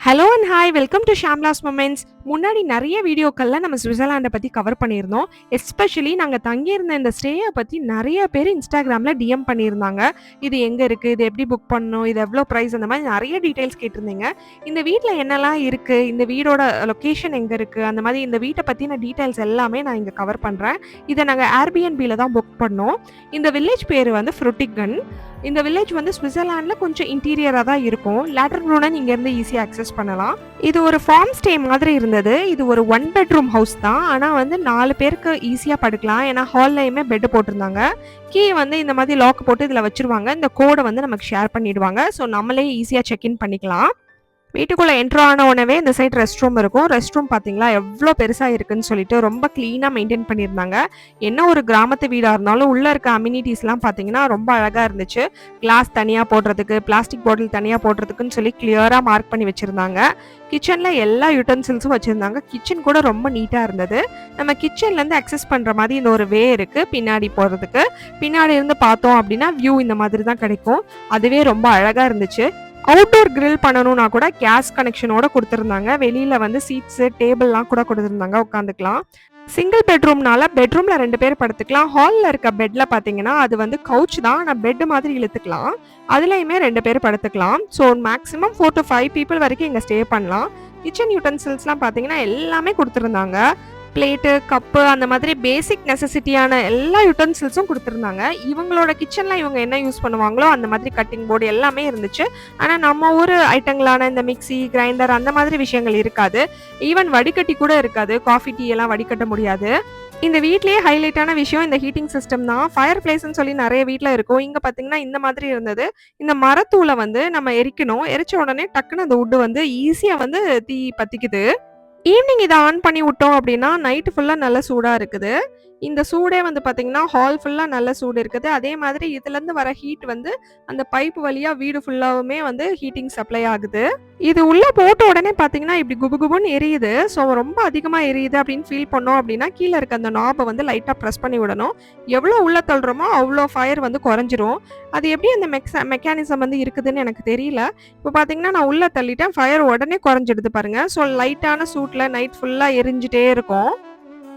Hello and hi welcome to Shamla's moments. முன்னாடி நிறைய வீடியோக்கள்ல நம்ம சுவிட்சர்லாண்டை பற்றி கவர் பண்ணியிருந்தோம். எஸ்பெஷலி நாங்கள் தங்கியிருந்த இந்த ஸ்டேயை பற்றி நிறைய பேர் இன்ஸ்டாகிராமில் டிஎம் பண்ணியிருந்தாங்க. இது எங்கே இருக்குது, இது எப்படி புக் பண்ணணும், இது எவ்வளோ ப்ரைஸ், அந்த மாதிரி நிறைய டீட்டெயில்ஸ் கேட்டிருந்தீங்க. இந்த வீட்டில் என்னெல்லாம் இருக்குது, இந்த வீடோட லொக்கேஷன் எங்கே இருக்குது, அந்த மாதிரி இந்த வீட்டை பற்றின டீட்டெயில்ஸ் எல்லாமே நான் இங்கே கவர் பண்ணுறேன். இதை நாங்கள் ஏர்பிஎன்பியில் தான் புக் பண்ணோம். இந்த வில்லேஜ் பேர் வந்து ஃப்ருட்டிகன். இந்த வில்லேஜ் வந்து சுவிட்சர்லாண்டில் கொஞ்சம் இன்டீரியராக தான் இருக்கும். லேட்டர்ப்ரூனன் இங்கேருந்து ஈஸியாக அக்சஸ் பண்ணலாம். இது ஒரு ஃபார்ம் ஸ்டே மாதிரி இருந்தது. இது ஒரு 1 பெட்ரூம் ஹவுஸ் தான். ஆனால் வந்து 4 பேருக்கு ஈஸியாக படுக்கலாம். ஏன்னா ஹால்லையுமே பெட்டு போட்டிருந்தாங்க. கீ வந்து இந்த மாதிரி லாக் போட்டு இதில் வச்சுருவாங்க. இந்த கோடை வந்து நமக்கு ஷேர் பண்ணிடுவாங்க. ஸோ நம்மளே ஈஸியாக செக்இன் பண்ணிக்கலாம். வீட்டுக்குள்ளே என்ட்ரு ஆன உடனே இந்த சைட் ரெஸ்ட் ரூம் இருக்கும். ரெஸ்ட் ரூம் பார்த்தீங்களா எவ்வளோ பெருசாக இருக்குன்னு சொல்லிட்டு ரொம்ப க்ளீனாக மெயின்டைன் பண்ணியிருந்தாங்க. என்ன ஒரு கிராமத்து வீடாக இருந்தாலும் உள்ளே இருக்க அம்யூனிட்டிஸ்லாம் பார்த்தீங்கன்னா ரொம்ப அழகாக இருந்துச்சு. கிளாஸ் தனியாக போடுறதுக்கு, பிளாஸ்டிக் பாட்டில் தனியாக போடுறதுக்குன்னு சொல்லி கிளியராக மார்க் பண்ணி வச்சுருந்தாங்க. கிச்சனில் எல்லா யூட்டன்சில்ஸும் வச்சுருந்தாங்க. கிச்சன் கூட ரொம்ப நீட்டாக இருந்தது. நம்ம கிச்சன்லேருந்து அக்சஸ் பண்ணுற மாதிரி இந்த ஒரு வே இருக்குது பின்னாடி போகிறதுக்கு. பின்னாடி இருந்து பார்த்தோம் அப்படின்னா வியூ இந்த மாதிரி தான் கிடைக்கும். அதுவே ரொம்ப அழகாக இருந்துச்சு. அவுட்டோர் கிரில் பண்ணணும்னா கூட கேஸ் கனெக்ஷனோட கொடுத்துருந்தாங்க. வெளியில் வந்து சீட்ஸு டேபிள்லாம் கூட கொடுத்துருந்தாங்க, உட்காந்துக்கலாம். சிங்கிள் பெட்ரூம்னால பெட்ரூமில் 2 பேர் படுத்துக்கலாம். ஹாலில் இருக்க பெட்டில் பார்த்தீங்கன்னா அது வந்து கவுச் தான், ஆனால் பெட்டு மாதிரி இழுத்துக்கலாம். அதுலேயுமே 2 பேர் படுத்துக்கலாம். ஸோ மேக்ஸிமம் 4 to 5 பீப்புள் வரைக்கும் இங்கே ஸ்டே பண்ணலாம். கிச்சன் யூட்டன்சில்ஸ்லாம் பார்த்தீங்கன்னா எல்லாமே கொடுத்துருந்தாங்க. பிளேட்டு, கப்பு, அந்த மாதிரி பேசிக் நெசசிட்டியான எல்லா யூட்டன்சில்ஸும் கொடுத்துருந்தாங்க. இவங்களோட கிச்சனில் இவங்க என்ன யூஸ் பண்ணுவாங்களோ அந்த மாதிரி கட்டிங் போர்டு எல்லாமே இருந்துச்சு. ஆனால் நம்ம ஊர் ஐட்டங்களான இந்த மிக்சி, கிரைண்டர் அந்த மாதிரி விஷயங்கள் இருக்காது. ஈவன் வடிகட்டி கூட இருக்காது. காஃபி டீ எல்லாம் வடிகட்ட முடியாது. இந்த வீட்லேயே ஹைலைட்டான விஷயம் இந்த ஹீட்டிங் சிஸ்டம் தான். ஃபயர் பிளேஸ்ன்னு சொல்லி நிறைய வீட்டில் இருக்கும். இங்கே பார்த்தீங்கன்னா இந்த மாதிரி இருந்தது. இந்த மரத்தூளை வந்து நம்ம எரிக்கணும். எரிச்ச உடனே டக்குன்னு அந்த வுட்டு வந்து ஈஸியாக வந்து தீ பற்றிக்குது. ஈவினிங் இதை ஆன் பண்ணி விட்டோம் அப்படின்னா நைட்டு ஃபுல்லாக நல்ல சூடாக இருக்குது. இந்த சூடே வந்து பார்த்தீங்கன்னா ஹால் ஃபுல்லாக நல்ல சூடு இருக்குது. அதே மாதிரி இதுலேருந்து வர ஹீட் வந்து அந்த பைப் வழியாக வீடு ஃபுல்லாகவுமே வந்து ஹீட்டிங் சப்ளை ஆகுது. இது உள்ளே போட்ட உடனே பார்த்தீங்கன்னா இப்படி குபு குபுன்னு எரியுது. ஸோ ரொம்ப அதிகமாக எரியுது அப்படின்னு ஃபீல் பண்ணோம் அப்படின்னா கீழே இருக்க அந்த நாபை வந்து லைட்டாக ப்ரெஸ் பண்ணி விடணும். எவ்வளோ உள்ளே தள்ளுறோமோ அவ்வளோ ஃபயர் வந்து குறைஞ்சிரும். அது எப்படி அந்த மெக்கானிசம் வந்து இருக்குதுன்னு எனக்கு தெரியல. இப்போ பார்த்தீங்கன்னா நான் உள்ளே தள்ளிட்டேன், ஃபயர் உடனே குறைஞ்சிடுது பாருங்க. ஸோ லைட்டான சூட்டில் நைட் ஃபுல்லாக எரிஞ்சிட்டே இருக்கும்.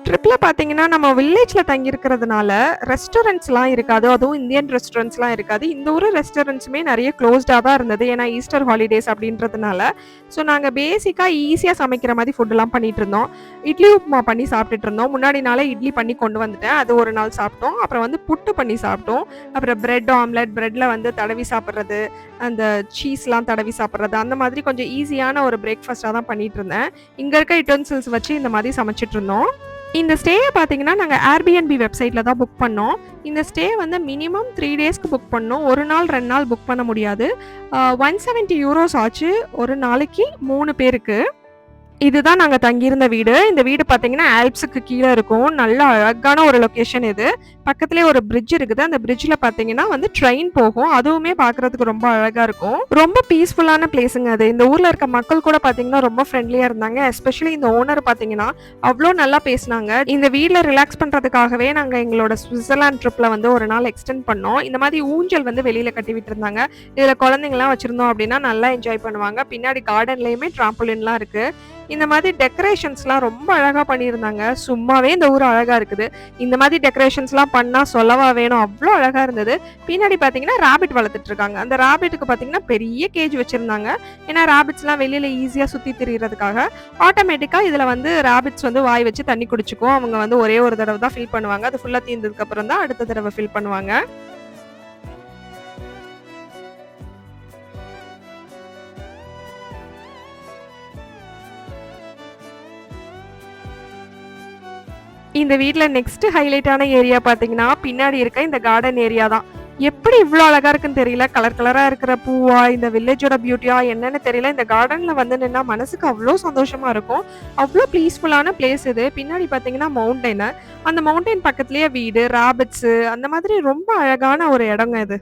ட்ரிப்பில் பார்த்தீங்கன்னா நம்ம வில்லேஜில் தங்கியிருக்கிறதுனால ரெஸ்டாரண்ட்ஸ்லாம் இருக்காது. அதுவும் இந்தியன் ரெஸ்டாரண்ட்ஸ்லாம் இருக்காது. இந்த ஊர் ரெஸ்டாரண்ட்ஸுமே நிறைய க்ளோஸ்டாக தான் இருந்தது. ஏன்னா ஈஸ்டர் ஹாலிடேஸ் அப்படின்றதுனால. ஸோ நாங்கள் பேசிக்காக ஈஸியாக சமைக்கிற மாதிரி ஃபுட்டெல்லாம் பண்ணிகிட்டு இருந்தோம். இட்லி உப்புமா பண்ணி சாப்பிட்டுட்டு இருந்தோம். முன்னாடி நாளே இட்லி பண்ணி கொண்டு வந்துட்டேன். அது ஒரு நாள் சாப்பிட்டோம். அப்புறம் வந்து புட்டு பண்ணி சாப்பிட்டோம். அப்புறம் பிரெட் ஆம்லெட், பிரெட்டில் வந்து தடவி சாப்பிட்றது, அந்த சீஸ்லாம் தடவி சாப்பிட்றது, அந்த மாதிரி கொஞ்சம் ஈஸியான ஒரு பிரேக்ஃபாஸ்ட்டாக தான் பண்ணிகிட்டு இருந்தேன். இங்கே இருக்க யூட்டன்சில்ஸ் வச்சு இந்த மாதிரி சமைச்சிட்டு இருந்தோம். இந்த ஸ்டேயை பார்த்தீங்கன்னா நாங்கள் ஏர்பிஎன்பி வெப்சைட்டில் தான் புக் பண்ணோம். இந்த ஸ்டே வந்து மினிமம் 3 டேஸ்க்கு புக் பண்ணோம். ஒரு நாள் 2 நாள் புக் பண்ண முடியாது. 170 யூரோஸ் ஆச்சு ஒரு நாளைக்கு 3 பேருக்கு. இதுதான் நாங்கள் தங்கியிருந்த வீடு. இந்த வீடு பார்த்தீங்கன்னா ஆல்ப்ஸுக்கு கீழே இருக்கும். நல்ல அழகான ஒரு லொக்கேஷன் இது. பக்கத்துலேயே ஒரு பிரிட்ஜ் இருக்குது. அந்த பிரிட்ஜில் பார்த்தீங்கன்னா வந்து ட்ரெயின் போகும். அதுவுமே பார்க்குறதுக்கு ரொம்ப அழகாக இருக்கும். ரொம்ப பீஸ்ஃபுல்லான பிளேஸுங்க அது. இந்த ஊரில் இருக்க மக்கள் கூட பார்த்தீங்கன்னா ரொம்ப ஃப்ரெண்ட்லியாக இருந்தாங்க. எஸ்பெஷலி இந்த ஓனர் பார்த்தீங்கன்னா அவ்வளோ நல்லா பேசினாங்க. இந்த வீட்டில் ரிலாக்ஸ் பண்ணுறதுக்காகவே நாங்கள் எங்களோட சுவிட்சர்லாந்து ட்ரிப்பில் வந்து ஒரு நாள் எக்ஸ்டெண்ட் பண்ணோம். இந்த மாதிரி ஊஞ்சல் வந்து வெளியில் கட்டி விட்டுருந்தாங்க. இதில் குழந்தைங்களாம் வச்சுருந்தோம் அப்படின்னா நல்லா என்ஜாய் பண்ணுவாங்க. பின்னாடி கார்டன்லேயுமே ட்ராம்போலின்லாம் இருக்குது. இந்த மாதிரி டெக்கரேஷன்ஸ்லாம் ரொம்ப அழகாக பண்ணியிருந்தாங்க. சும்மாவே இந்த ஊர் அழகாக இருக்குது. இந்த மாதிரி டெக்கரேஷன்ஸ்லாம் பண்ணால் சொல்லவா வேணும், அவ்வளோ அழகாக இருந்தது. பின்னாடி பார்த்தீங்கன்னா ராபிட் வளர்த்துட்டு இருக்காங்க. அந்த ராபிட்டுக்கு பார்த்தீங்கன்னா பெரிய கேஜ் வச்சுருந்தாங்க. ஏன்னா ராபிட்ஸ்லாம் வெளியில் ஈஸியாக சுற்றி திரிகிறதுக்காக. ஆட்டோமேட்டிக்காக இதில் வந்து ராபிட்ஸ் வந்து வாய் வச்சு தண்ணி குடிச்சிக்கும். அவங்க வந்து ஒரே ஒரு தடவை தான் ஃபில் பண்ணுவாங்க. அது ஃபுல்லாக தீர்ந்ததுக்கப்புறம் தான் அடுத்த தடவை ஃபில் பண்ணுவாங்க. இந்த வீட்டில் நெக்ஸ்ட் ஹைலைட்டான ஏரியா பார்த்தீங்கன்னா பின்னாடி இருக்க இந்த கார்டன் ஏரியா தான். எப்படி இவ்வளோ அழகா இருக்குன்னு தெரியல. கலர் கலரா இருக்கிற பூவா, இந்த வில்லேஜோட பியூட்டியா என்னன்னு தெரியல. இந்த கார்டன்ல வந்து நின்னா மனசுக்கு அவ்வளோ சந்தோஷமா இருக்கும். அவ்வளோ பீஸ்ஃபுல்லான பிளேஸ் இது. பின்னாடி பார்த்தீங்கன்னா மவுண்டெயின். அந்த மவுண்டெயின் பக்கத்துலேயே வீடு, ராபிட்ஸு, அந்த மாதிரி ரொம்ப அழகான ஒரு இடங்க இது.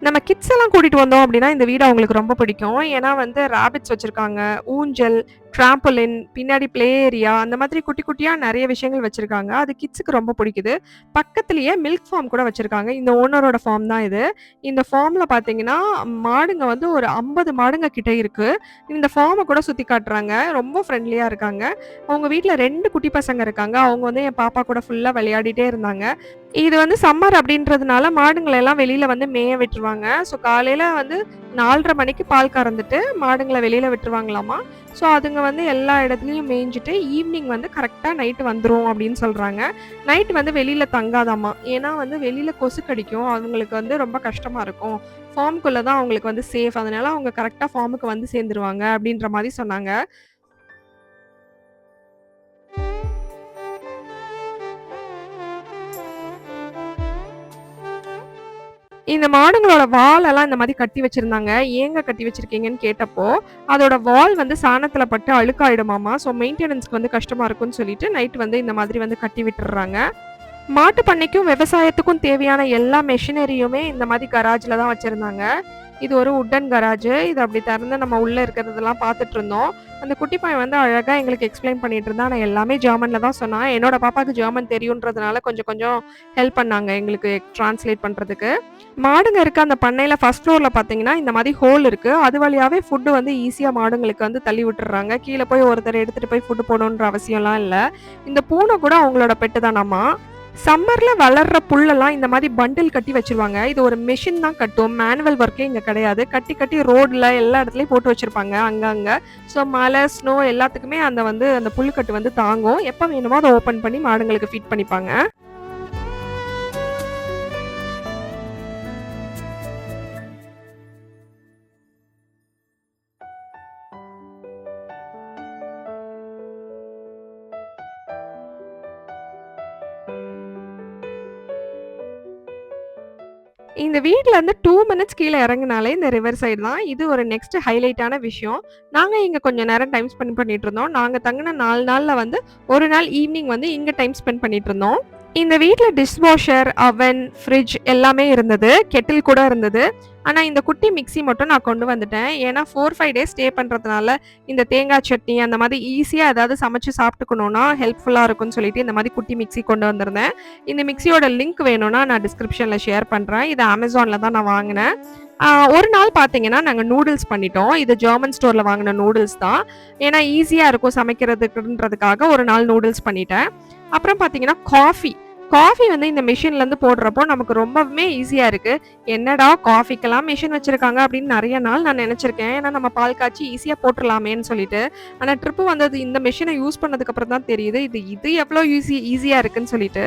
நம்ம கிட்ஸ் எல்லாம் கூட்டிட்டு வந்தோம் அப்படின்னா இந்த வீடு அவங்களுக்கு ரொம்ப பிடிக்கும். ஏன்னா வந்து ராபிட்ஸ் வச்சிருக்காங்க, ஊஞ்சல், ட்ராம்போலின், பின்னாடி ப்ளே ஏரியா அந்த மாதிரி குட்டி குட்டியா நெறைய விஷயங்கள் வச்சிருக்காங்க. அது கிட்ஸுக்கு ரொம்ப பிடிக்குது. பக்கத்திலேயே மில்க் ஃபார்ம் கூட வச்சிருக்காங்க. இந்த ஓனரோட ஃபார்ம் தான் இது. இந்த ஃபார்ம்ல பார்த்தீங்கன்னா, மாடுங்க வந்து ஒரு 50 மாடுங்க கிட்ட இருக்கு. இந்த ஃபார்ம கூட சுத்தி காட்டுறாங்க. ரொம்ப ஃப்ரெண்ட்லியா இருக்காங்க. அவங்க வீட்ல 2 குட்டி பசங்க இருக்காங்க. அவங்க வந்து என் பாப்பா கூட ஃபுல்லா விளையாடிட்டே இருந்தாங்க. இது வந்து சம்மர் அப்படின்றதுனால மாடுங்கள எல்லாம் வெளியில வந்து மேய விட்டுருவாங்க. ஸோ காலையில வந்து 4:30 மணிக்கு பால் கறந்துட்டு மாடுங்கள வெளியில விட்டுருவாங்களாமா. ஸோ அதுங்க வந்து எல்லா இடத்துலயும் மேய்ஞ்சுட்டு ஈவினிங் வந்து கரெக்ட்டா நைட் வந்துரும் அப்படின்னு சொல்றாங்க. நைட் வந்து வெளியில தங்காதாமா. ஏன்னா வந்து வெளியில கொசு கடிக்கும். அவங்களுக்கு வந்து ரொம்ப கஷ்டமா இருக்கும். ஃபார்ம்குள்ள தான் அவங்களுக்கு வந்து சேஃப். அதனால அவங்க கரெக்ட்டா ஃபார்முக்கு வந்து சேர்ந்துருவாங்க அப்படின்ற மாரி சொன்னாங்க. இந்த மாடுங்களோட வாலெல்லாம் இந்த மாரி கட்டி வச்சிருந்தாங்க. ஏங்க கட்டி வச்சிருக்கீங்கன்னு கேட்டப்போ, அதோட வால் வந்து சாணத்தில பட்டு அழுக்காயிடுமாமா. ஸோ மெயின்டனன்ஸ்க்கு வந்து கஷ்டமா இருக்குன்னு சொல்லிட்டு, நைட் வந்து இந்த மாதிரி வந்து கட்டி விட்டுர்றாங்க. மாட்டு பண்ணைக்கும், விவசாயத்துக்கும் தேவையான எல்லா மெஷினரியுமே இந்த மாரி கராஜ்ல தான் வச்சிருந்தாங்க. இது ஒரு வுட்டன் கராஜு. இது அப்படி திறந்து நம்ம உள்ள இருக்கிறதெல்லாம் பார்த்துட்டுருந்தோம். அந்த குட்டி பையன் வந்து அழகா எங்களுக்கு எக்ஸ்ப்ளைன் பண்ணிட்டு இருந்தான். ஆனா எல்லாமே ஜெர்மன்ல தான் சொன்னான். என்னோட பாப்பாக்கு ஜெர்மன் தெரியுன்றதுனால கொஞ்சம் கொஞ்சம் ஹெல்ப் பண்ணாங்க எங்களுக்கு ட்ரான்ஸ்லேட் பண்றதுக்கு. மாடுங்க இருக்க அந்த பண்ணையில ஃபர்ஸ்ட் ஃப்ளோர்ல பார்த்தீங்கன்னா, இந்த மாரி ஹோல் இருக்கு. அது வழியாவே ஃபுட் வந்து ஈஸியா மாடுங்களுக்கு வந்து தள்ளி விட்டுர்றாங்க. கீழ போய் ஒருத்தர் எடுத்துட்டு போய் ஃபுட் போடணுன்ற அவசியம்லாம் இல்ல. இந்த பூனை கூட அவங்களோட பெட்டு தானாமா. சம்மர்ல வளர்ற புல்லெல்லாம் இந்த மாரி பண்டில் கட்டி வச்சுருவாங்க. இது ஒரு மெஷின் தான் கட்டும். மேனுவல் ஒர்க்கே இங்க கிடையாது. கட்டி கட்டி ரோட்ல எல்லா இடத்துலயும் போட்டு வச்சிருப்பாங்க அங்கங்க. ஸோ மழை, ஸ்னோ எல்லாத்துக்குமே அந்த புல்லுக்கட்டு வந்து தாங்கும். எப்ப வேணுமோ அத ஓப்பன் பண்ணி மாடுங்களுக்கு ஃபீட் பண்ணிப்பாங்க. இந்த வீட்லருந்து 2 மினிட்ஸ் கீழ இறங்குனாலே இந்த ரிவர் சைடு தான். இது ஒரு நெக்ஸ்ட் ஹைலைட்டான விஷயம். நாங்க இங்க கொஞ்சம் நேரம் டைம் ஸ்பெண்ட் பண்ணிட்டுருந்தோம். நாங்க தங்குன 4 நாள்ல வந்து 1 நாள் ஈவ்னிங் வந்து இங்க டைம் ஸ்பெண்ட் பண்ணிட்டுருந்தோம். இந்த வீட்ல டிஷ் வாஷர், அவன், ஃப்ரிட்ஜ் எல்லாமே இருந்தது. கெட்டில் கூட இருந்தது. ஆனா இந்த குட்டி மிக்ஸி மட்டும் நான் கொண்டு வந்துட்டேன். ஏன்னா 4, 5 டேஸ் ஸ்டே பண்றதுனால இந்த தேங்காய் சட்னி அந்த மாதிரி ஈஸியா ஏதாவது சமைச்சு சாப்பிட்டுக்கணும்னா ஹெல்ப்ஃபுல்லா இருக்கும்னு சொல்லிட்டு இந்த மாதிரி குட்டி மிக்ஸி கொண்டு வந்திருந்தேன். இந்த மிக்ஸியோட லிங்க் வேணும்னா நான் டிஸ்கிரிப்ஷன்ல ஷேர் பண்றேன். இது Amazonல தான் நான் வாங்குனேன். ஒரு நாள் பார்த்தீங்கன்னா, நாங்க நூடுல்ஸ் பண்ணிட்டோம். இது ஜெர்மன் ஸ்டோர்ல வாங்குன நூடுல்ஸ் தான். ஏன்னா ஈஸியா இருக்கும் சமைக்கிறதுக்குன்றதுக்காக ஒரு நாள் நூடுல்ஸ் பண்ணிட்டேன். அப்புறம் பார்த்தீங்கன்னா, காஃபி வந்து இந்த மெஷின்லேருந்து போடுறப்போ நமக்கு ரொம்பவுமே ஈஸியா இருக்கு. என்னடா காஃபிக்கெல்லாம் மெஷின் வச்சிருக்காங்க அப்படின்னு நெறைய நாள் நான் நெனச்சிருக்கேன். ஏன்னா நம்ம பால் காய்ச்சி ஈஸியா போட்டுறலாமேன்னு சொல்லிட்டு. ஆனா ட்ரிப்பு வந்தது இந்த மெஷின யூஸ் பண்ணதுக்கு அப்புறம் தான் தெரியுது. இது எவ்வளோ ஈஸியா இருக்குன்னு சொல்லிட்டு.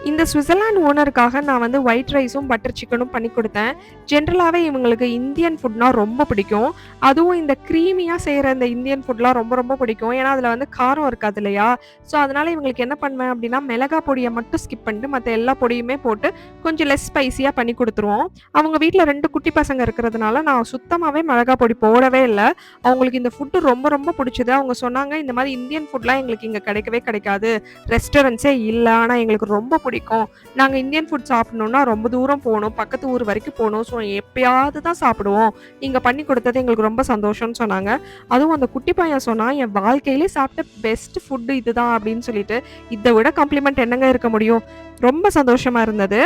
இந்த ஸ்விட்சர்லாந்து ஓனருக்காக நான் வந்து ஒயிட் ரைஸும், பட்டர் சிக்கனும் பண்ணி குடுத்தேன். ஜென்ரலாவே இவங்களுக்கு இந்தியன் ஃபுட்னா ரொம்ப பிடிக்கும். அதுவும் இந்த க்ரீமியா செய்ற இந்த இந்தியன் ஃபுட்லாம் ரொம்ப ரொம்ப பிடிக்கும். ஏன்னா, அதில வந்து காரம் இருக்காது இல்லையா? ஸோ, அதனால இவங்களுக்கு என்ன பண்ணுவேன் அப்டின்னா, மிளகா பொடிய மட்டும் ஸ்கிப் பண்ணிட்டு மத்த எல்லா பொடியுமே போட்டு கொஞ்சம் லெஸ் ஸ்பைசியா பண்ணி குடுத்துருவோம். அவங்க வீட்ல 2 குட்டி பசங்க இருக்கிறதுனால நான் சுத்தமாவே மிளகா பொடி போடவே இல்ல. அவங்களுக்கு இந்த ஃபுட்டு ரொம்ப ரொம்ப பிடிச்சது. அவங்க சொன்னாங்க, "இந்த மாரி இந்தியன் ஃபுட்லாம் எங்களுக்கு இங்க கிடைக்கவே கிடைக்காது. ரெஸ்டாரண்ட்ஸே இல்ல. ஆனா எங்களுக்கு ரொம்ப பிடிக்கும். நாங்க இந்தியன் ஃபுட் சாப்பிடணும்னா ரொம்ப தூரம் போணும். பக்கத்து ஊர் வரைக்கும் போணும். ஸோ எப்பயாவது தான் சாப்பிடுவோம். நீங்க பண்ணி குடுத்தது எங்களுக்கு ரொம்ப சந்தோஷம்னு சொன்னாங்க. அதுவும் அந்த குட்டி பையன் சொன்னான், "என் வாழ்க்கையிலே சாப்பிட்ட பெஸ்ட் ஃபுட் இதுதான்" அப்படின்னு சொல்லிட்டு. இத விட காம்ப்ளிமெண்ட் என்னங்க இருக்க முடியும்? ரொம்ப சந்தோஷமா இருந்தது.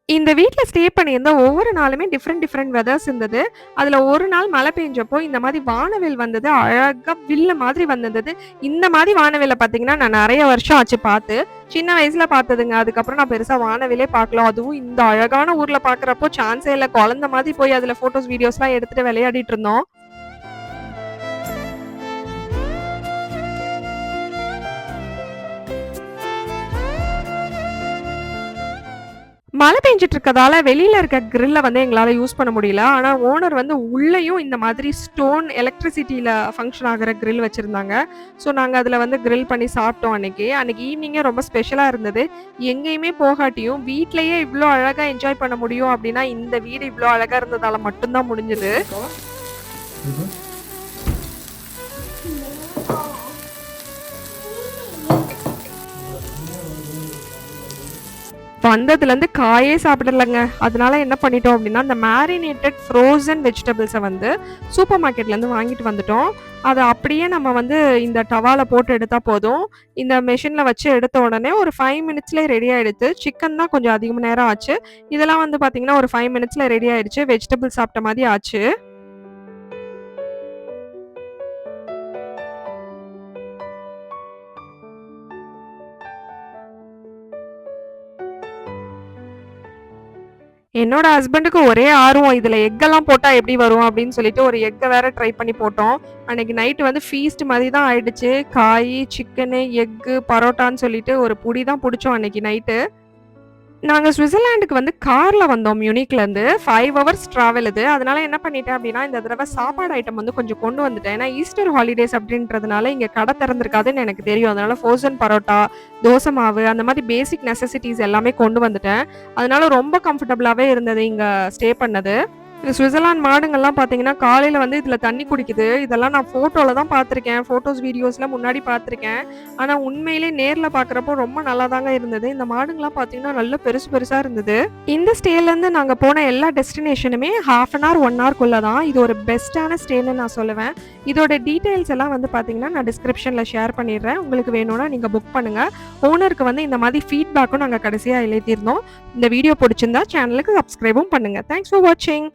இந்த வீட்ல ஸ்டே பண்ணியிருந்த ஒவ்வொரு நாளுமே டிஃபரெண்ட் வெதர்ஸ் இருந்தது. அதுல ஒரு நாள் மழை பெஞ்சப்போ இந்த மாரி வானவில் வந்தது. அழகா வில்லு மாதிரி வந்திருந்தது. இந்த மாரி வானவில்ல பார்த்தீங்கன்னா, நான் நெறைய வருஷம் ஆச்சு பார்த்து. சின்ன வயசுல பார்த்ததுங்க. அதுக்கப்புறம் நான் பெருசா வானவிலே பார்க்கல. அதுவும் இந்த அழகான ஊர்ல பார்க்குறப்போ சான்ஸே இல்ல. குழந்த மாதிரி போய் அதுல ஃபோட்டோஸ், வீடியோஸ்லாம் எடுத்துட்டு விளையாடிட்டு இருந்தோம். மழை பெஞ்சுட்டு இருக்கதால வெளியில இருக்க கிரில்ல வந்து எங்களால யூஸ் பண்ண முடியல. ஆனா ஓனர் வந்து உள்ளேயும் இந்த மாதிரி ஸ்டோன் எலக்ட்ரிசிட்டில ஃபங்ஷன் ஆகுற கிரில் வச்சிருந்தாங்க. ஸோ நாங்க அதுல வந்து கிரில் பண்ணி சாப்பிட்டோம் அன்னைக்கு. அன்னைக்கு ஈவினிங்கே ரொம்ப ஸ்பெஷலா இருந்தது. எங்கேயுமே போகாட்டியும் வீட்லயே இவ்ளோ அழகா என்ஜாய் பண்ண முடியும் அப்டின்னா, இந்த வீடு இவ்ளோ அழகா இருந்ததால மட்டும் தான் முடிஞ்சது. வந்ததுலேருந்து காயே சாப்பிடலங்க. அதனால என்ன பண்ணிட்டோம் அப்படின்னா, இந்த மேரினேட்டட் ஃப்ரோசன் வெஜிடபிள்ஸை வந்து சூப்பர் மார்க்கெட்லேருந்து வாங்கிட்டு வந்துட்டோம். அதை அப்படியே நம்ம வந்து இந்த டவால போட்டு எடுத்தா போதும். இந்த மெஷின்ல வச்சு எடுத்த உடனே ஒரு 5 மினிட்ஸ்லயே ரெடி ஆயிடுது. சிக்கன் தான் கொஞ்சம் அதிக நேரம் ஆச்சு. இதெல்லாம் வந்து பார்த்தீங்கன்னா, ஒரு 5 மினிட்ஸ்ல ரெடி ஆயிடுச்சு. வெஜிடபிள் சாப்பிட்ட மாதிரி ஆச்சு. என்னோட ஹஸ்பண்டுக்கு ஒரே ஆர்வம். இதுல எக்கெல்லாம் போட்டா எப்படி வரும் அப்படின்னு சொல்லிட்டு ஒரு எக்க வேற ட்ரை பண்ணி போட்டோம். அன்னைக்கு நைட் வந்து ஃபீஸ்ட் மாதிரி தான் ஆயிடுச்சு. காய், சிக்கனு, எக்கு, பரோட்டான்னு சொல்லிட்டு ஒரு புடி தான் புடிச்சோம் அன்னைக்கு நைட்டு. நாங்க ஸ்விட்சர்லாண்டுக்கு வந்து கார்ல வந்தோம் மியூனிக்லேருந்து. 5 ஹவர்ஸ் ட்ராவல் இது. அதனால என்ன பண்ணிட்டேன் அப்டின்னா, இந்த தடவ சாப்பாடு ஐட்டம் வந்து கொஞ்சம் கொண்டு வந்துட்டேன். ஏன்னா ஈஸ்டர் ஹாலிடேஸ் அப்டின்றதுனால இங்க கடை திறந்திருக்காதுன்னு எனக்கு தெரியும். அதனால ஃப்ரோசன் பரோட்டா, தோசை மாவு அந்த மாரி பேசிக் நெசசிட்டீஸ் எல்லாமே கொண்டு வந்துட்டேன். அதனால ரொம்ப கம்ஃபர்டபுளாவே இருந்தது இங்க ஸ்டே பண்ணது. இந்த ஸ்விட்சர்லாந்து மாடுங்கள்லாம் பார்த்தீங்கன்னா, காலையில வந்து இதில தண்ணி குடிக்குது. இதெல்லாம் நான் ஃபோட்டோல தான் பார்த்துருக்கேன். ஃபோட்டோஸ், வீடியோஸ்ல முன்னாடி பார்த்துருக்கேன். ஆனா உண்மையிலே நேர்ல பார்க்குறப்போ ரொம்ப நல்லாதாங்க இருந்தது. இந்த மாடுங்கலாம் பார்த்தீங்கன்னா, நல்ல பெருசு பெருசா இருந்தது. இந்த ஸ்டேலேருந்து நாங்க போன எல்லா டெஸ்டினேஷனுமே 1/2 அன் ஹவர், 1 ஹவர்க்குள்ள தான். இது ஒரு பெஸ்ட்டான ஸ்டேன்னு நான் சொல்லுவேன். இதோட டீட்டெயில்ஸ் எல்லாம் வந்து பார்த்தீங்கன்னா, நான் டிஸ்கிரிப்ஷன்ல ஷேர் பண்ணிடுறேன். உங்களுக்கு வேணும்னா நீங்க புக் பண்ணுங்க. ஓனருக்கு வந்து இந்த மாதிரி ஃபீட்பேக்கும் நாங்க கடைசியா எழுதியிருந்தோம். இந்த வீடியோ பிடிச்சிருந்தா சேனலுக்கு சப்ஸ்கிரைபும் பண்ணுங்க. தேங்க்ஸ் ஃபார் வாட்சிங்.